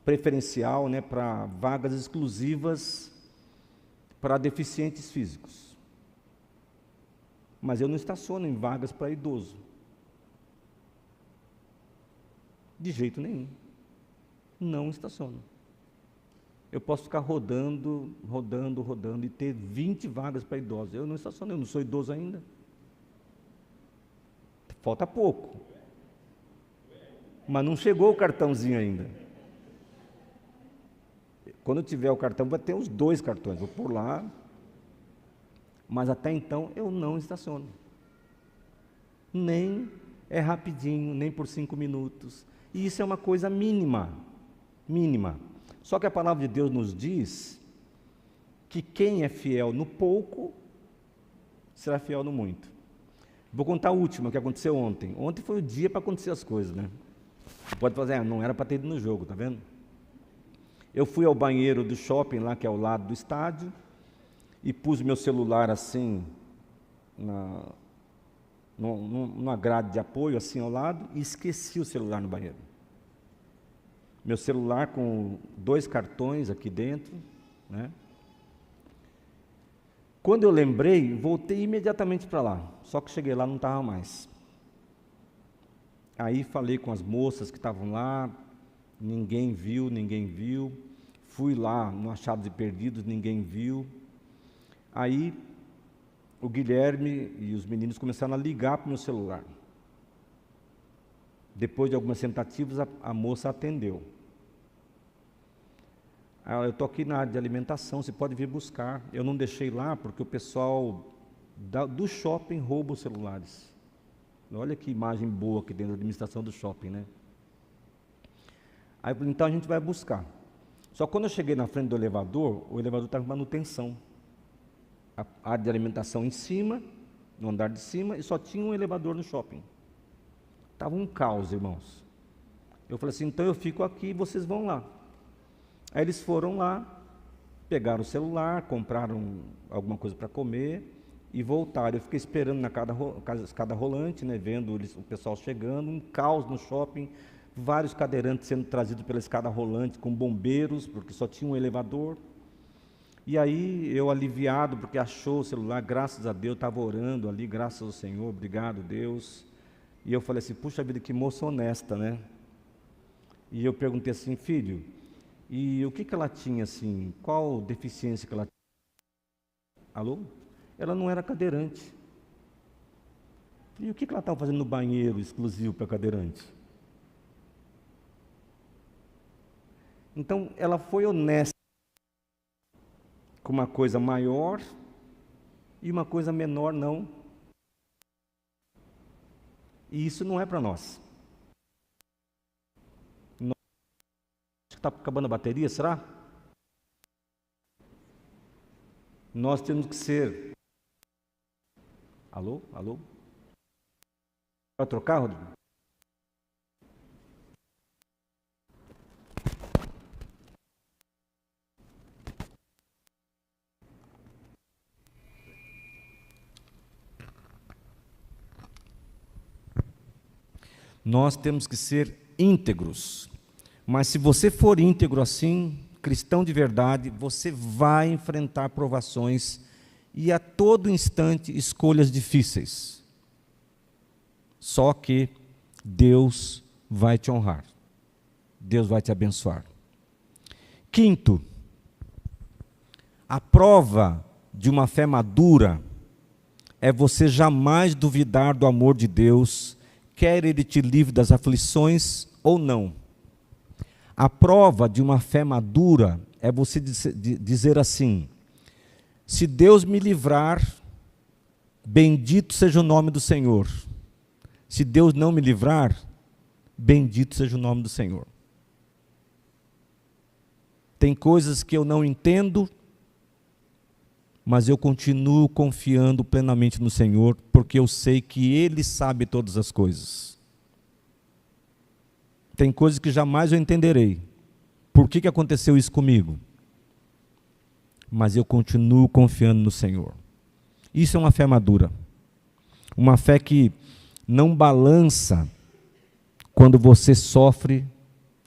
preferencial, né, para vagas exclusivas para deficientes físicos. Mas eu não estaciono em vagas para idoso. De jeito nenhum. Não estaciono. Eu posso ficar rodando e ter 20 vagas para idosos. Eu não estaciono, eu não sou idoso ainda. Falta pouco. Mas não chegou o cartãozinho ainda. Quando eu tiver o cartão, vai ter os 2 cartões. Vou por lá. Mas até então eu não estaciono. Nem é rapidinho, nem por 5 minutos. E isso é uma coisa mínima. Só que a palavra de Deus nos diz que quem é fiel no pouco, será fiel no muito. Vou contar a última que aconteceu ontem. Ontem foi o dia para acontecer as coisas, né? Pode fazer, não era para ter ido no jogo, tá vendo? Eu fui ao banheiro do shopping lá, que é ao lado do estádio, e pus meu celular assim, numa grade de apoio, assim ao lado, e esqueci o celular no banheiro. Meu celular com 2 cartões aqui dentro, né? Quando eu lembrei, voltei imediatamente para lá. Só que cheguei lá, não estava mais. Aí falei com as moças que estavam lá, ninguém viu. Fui lá no Achados e Perdidos, ninguém viu. Aí o Guilherme e os meninos começaram a ligar para o meu celular. Depois de algumas tentativas, a moça atendeu. Eu estou aqui na área de alimentação, você pode vir buscar. Eu não deixei lá porque o pessoal do shopping rouba os celulares. Olha que imagem boa aqui dentro da administração do shopping, né? Aí eu falei, então a gente vai buscar. Só que quando eu cheguei na frente do elevador, o elevador estava em manutenção. A área de alimentação em cima, no andar de cima, e só tinha um elevador no shopping. Estava um caos, irmãos. Eu falei assim, então eu fico aqui e vocês vão lá. Aí eles foram lá, pegaram o celular, compraram alguma coisa para comer e voltaram. Eu fiquei esperando na escada rolante, né, vendo o pessoal chegando, um caos no shopping, vários cadeirantes sendo trazidos pela escada rolante com bombeiros, porque só tinha um elevador. E aí eu aliviado, porque achou o celular, graças a Deus, estava orando ali, graças ao Senhor, obrigado Deus. E eu falei assim, puxa vida, que moça honesta, né? E eu perguntei assim, filho, e o que ela tinha assim, qual deficiência que ela tinha? Alô? Ela não era cadeirante. E o que ela estava fazendo no banheiro exclusivo para cadeirante? Então, ela foi honesta com uma coisa maior e uma coisa menor não. E isso não é para nós. Está acabando a bateria, será? Nós temos que ser... Alô? Alô? Vai trocar, Rodrigo? Nós temos que ser íntegros. Mas se você for íntegro assim, cristão de verdade, você vai enfrentar provações e a todo instante escolhas difíceis. Só que Deus vai te honrar. Deus vai te abençoar. Quinto, a prova de uma fé madura é você jamais duvidar do amor de Deus, quer Ele te livre das aflições ou não. A prova de uma fé madura é você dizer assim, se Deus me livrar, bendito seja o nome do Senhor. Se Deus não me livrar, bendito seja o nome do Senhor. Tem coisas que eu não entendo, mas eu continuo confiando plenamente no Senhor, porque eu sei que Ele sabe todas as coisas. Tem coisas que jamais eu entenderei. Por que aconteceu isso comigo? Mas eu continuo confiando no Senhor. Isso é uma fé madura. Uma fé que não balança quando você sofre,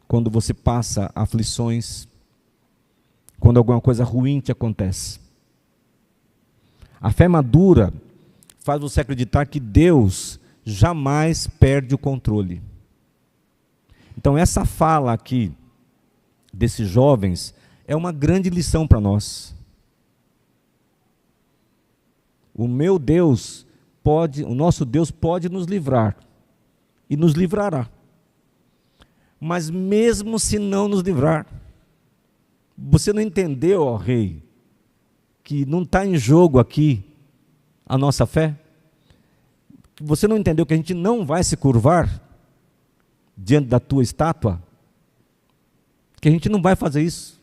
quando você passa aflições, quando alguma coisa ruim te acontece. A fé madura faz você acreditar que Deus jamais perde o controle. Então essa fala aqui desses jovens é uma grande lição para nós. O meu Deus pode, o nosso Deus pode nos livrar e nos livrará. Mas mesmo se não nos livrar, você não entendeu, ó rei, que não está em jogo aqui a nossa fé? Você não entendeu que a gente não vai se curvar diante da tua estátua? Que a gente não vai fazer isso.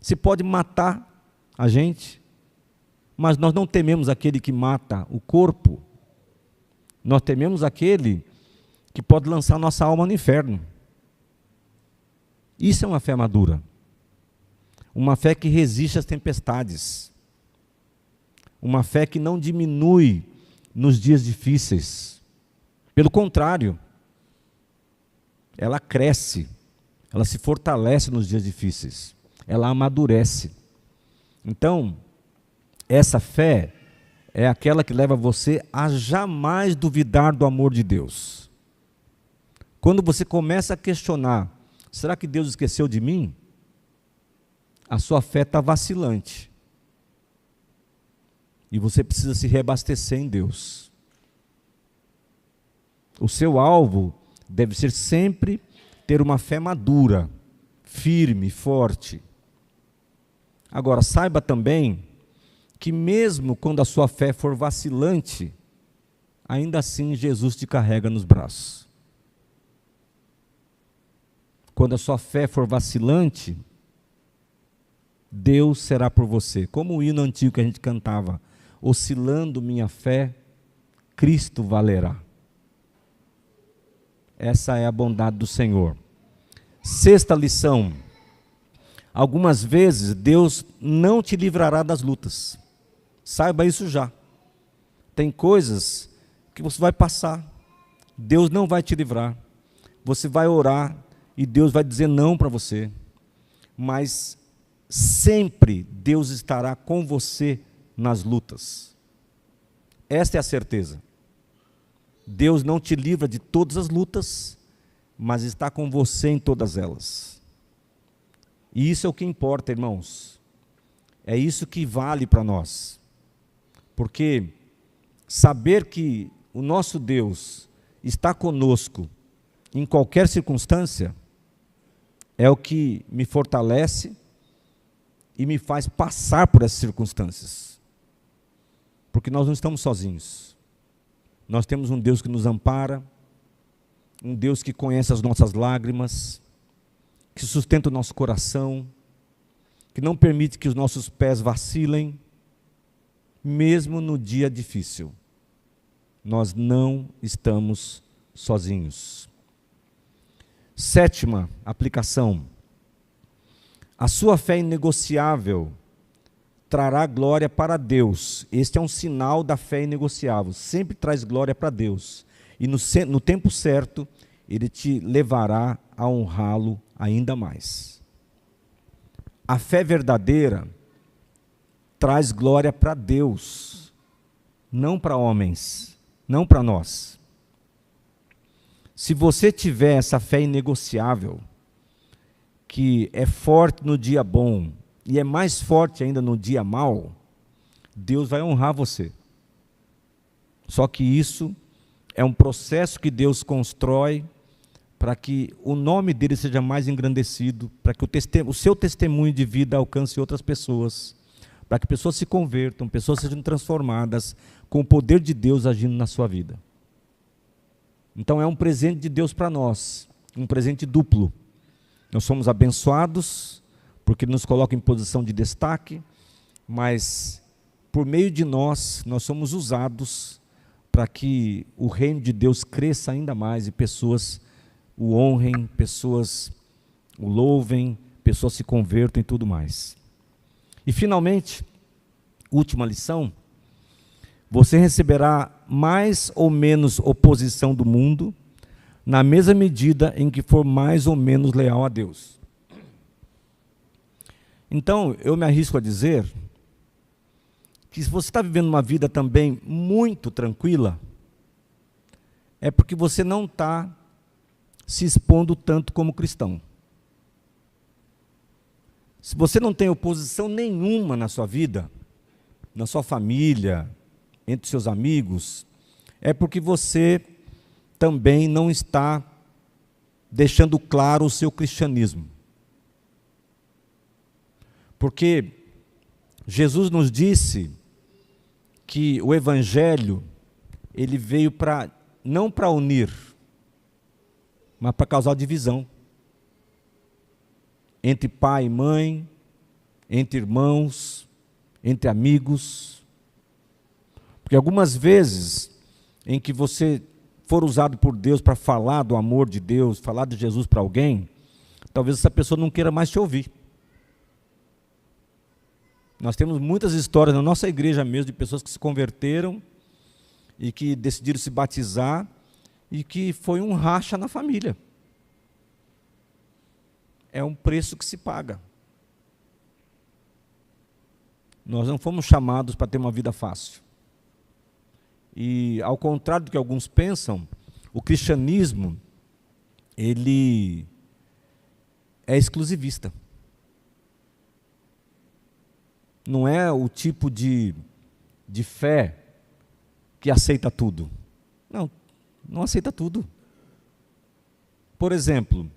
Se pode matar a gente, mas nós não tememos aquele que mata o corpo. Nós tememos aquele que pode lançar nossa alma no inferno. Isso é uma fé madura. Uma fé que resiste às tempestades. Uma fé que não diminui nos dias difíceis. Pelo contrário, ela cresce, ela se fortalece nos dias difíceis, ela amadurece. Então, Essa fé é aquela que leva você a jamais duvidar do amor de Deus. Quando você começa a questionar, será que Deus esqueceu de mim? A sua fé está vacilante. E você precisa se reabastecer em Deus. O seu alvo deve ser sempre ter uma fé madura, firme, forte. Agora, saiba também que mesmo quando a sua fé for vacilante, ainda assim Jesus te carrega nos braços. Quando a sua fé for vacilante, Deus será por você. Como o hino antigo que a gente cantava, oscilando minha fé, Cristo valerá. Essa é a bondade do Senhor. Sexta lição. Algumas vezes Deus não te livrará das lutas. Saiba isso já. Tem coisas que você vai passar. Deus não vai te livrar. Você vai orar e Deus vai dizer não para você. Mas sempre Deus estará com você nas lutas. Esta é a certeza. Deus não te livra de todas as lutas, mas está com você em todas elas. E isso é o que importa, irmãos. É isso que vale para nós. Porque saber que o nosso Deus está conosco em qualquer circunstância é o que me fortalece e me faz passar por essas circunstâncias. Porque nós não estamos sozinhos. Nós temos um Deus que nos ampara, um Deus que conhece as nossas lágrimas, que sustenta o nosso coração, que não permite que os nossos pés vacilem, mesmo no dia difícil. Nós não estamos sozinhos. Sétima aplicação. A sua fé inegociável trará glória para Deus. Este é um sinal da fé inegociável. Sempre traz glória para Deus. E no tempo certo, Ele te levará a honrá-lo ainda mais. A fé verdadeira traz glória para Deus, não para homens, não para nós. Se você tiver essa fé inegociável, que é forte no dia bom e é mais forte ainda no dia mau, Deus vai honrar você. Só que isso é um processo que Deus constrói para que o nome dele seja mais engrandecido, para que o seu testemunho de vida alcance outras pessoas, para que pessoas se convertam, pessoas sejam transformadas com o poder de Deus agindo na sua vida. Então é um presente de Deus para nós, um presente duplo. Nós somos abençoados, porque Ele nos coloca em posição de destaque, mas por meio de nós somos usados para que o reino de Deus cresça ainda mais e pessoas o honrem, pessoas o louvem, pessoas se convertam e tudo mais. E finalmente, última lição, você receberá mais ou menos oposição do mundo, na mesma medida em que for mais ou menos leal a Deus. Então, eu me arrisco a dizer que se você está vivendo uma vida também muito tranquila, é porque você não está se expondo tanto como cristão. Se você não tem oposição nenhuma na sua vida, na sua família, entre seus amigos, é porque você também não está deixando claro o seu cristianismo. Porque Jesus nos disse que o Evangelho, ele veio não para unir, mas para causar divisão. Entre pai e mãe, entre irmãos, entre amigos. Porque algumas vezes em que você for usado por Deus para falar do amor de Deus, falar de Jesus para alguém, talvez essa pessoa não queira mais te ouvir. Nós temos muitas histórias na nossa igreja mesmo de pessoas que se converteram e que decidiram se batizar e que foi um racha na família. É um preço que se paga. Nós não fomos chamados para ter uma vida fácil. E, ao contrário do que alguns pensam, o cristianismo, ele é exclusivista. Não é o tipo de fé que aceita tudo. Não, não aceita tudo. Por exemplo,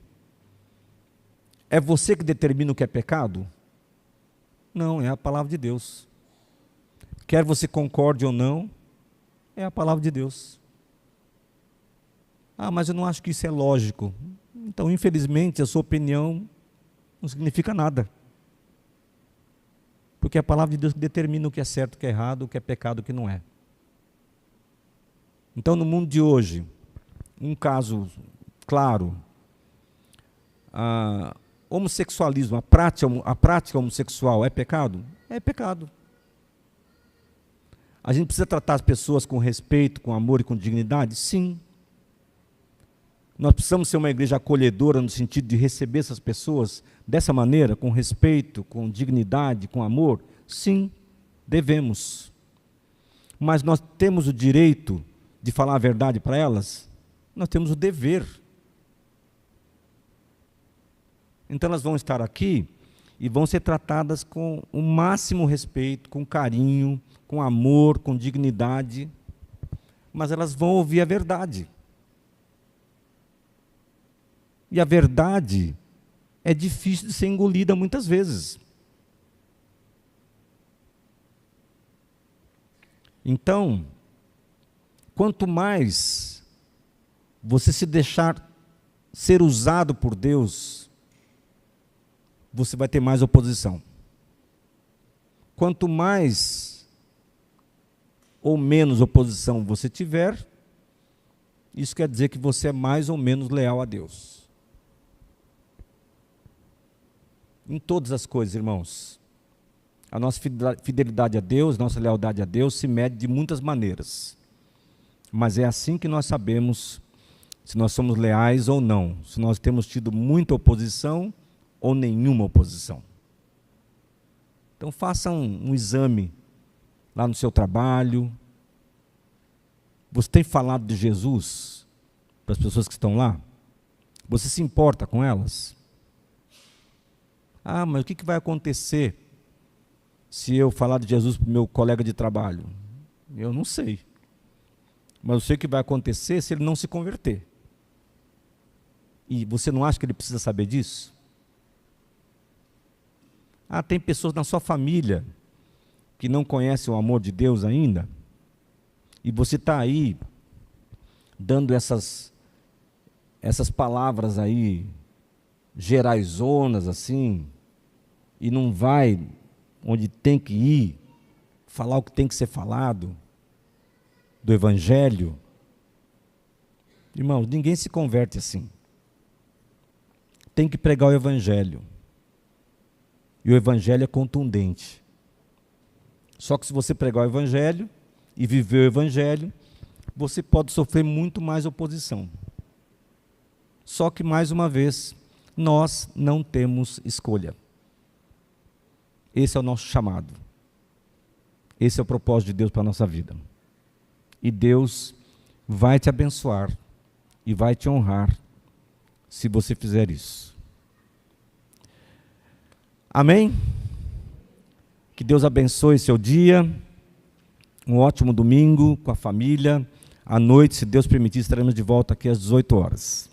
é você que determina o que é pecado? Não, é a palavra de Deus. Quer você concorde ou não, é a palavra de Deus. Ah, mas eu não acho que isso é lógico. Então, infelizmente, a sua opinião não significa nada. Porque é a palavra de Deus que determina o que é certo, o que é errado, o que é pecado, o que não é. Então, no mundo de hoje, um caso claro, homossexualismo, a prática homossexual é pecado? É pecado. A gente precisa tratar as pessoas com respeito, com amor e com dignidade? Sim. Nós precisamos ser uma igreja acolhedora no sentido de receber essas pessoas dessa maneira, com respeito, com dignidade, com amor? Sim, devemos. Mas nós temos o direito de falar a verdade para elas? Nós temos o dever. Então elas vão estar aqui e vão ser tratadas com o máximo respeito, com carinho, com amor, com dignidade, mas elas vão ouvir a verdade. E a verdade é difícil de ser engolida muitas vezes. Então, quanto mais você se deixar ser usado por Deus, você vai ter mais oposição. Quanto mais ou menos oposição você tiver, isso quer dizer que você é mais ou menos leal a Deus. Em todas as coisas, irmãos. A nossa fidelidade a Deus, nossa lealdade a Deus se mede de muitas maneiras. Mas é assim que nós sabemos se nós somos leais ou não, se nós temos tido muita oposição ou nenhuma oposição. Então faça um exame lá no seu trabalho. Você tem falado de Jesus para as pessoas que estão lá? Você se importa com elas? Ah, mas o que vai acontecer se eu falar de Jesus para o meu colega de trabalho? Eu não sei. Mas eu sei o que vai acontecer se ele não se converter. E você não acha que ele precisa saber disso? Ah, tem pessoas na sua família que não conhecem o amor de Deus ainda, e você está aí dando essas palavras aí, geraizonas assim, e não vai onde tem que ir, falar o que tem que ser falado, do Evangelho. Irmãos, ninguém se converte assim. Tem que pregar o Evangelho. E o Evangelho é contundente. Só que se você pregar o Evangelho e viver o Evangelho, você pode sofrer muito mais oposição. Só que, mais uma vez, nós não temos escolha. Esse é o nosso chamado. Esse é o propósito de Deus para a nossa vida. E Deus vai te abençoar e vai te honrar se você fizer isso. Amém? Que Deus abençoe seu dia, um ótimo domingo com a família. À noite, se Deus permitir, estaremos de volta aqui às 18 horas.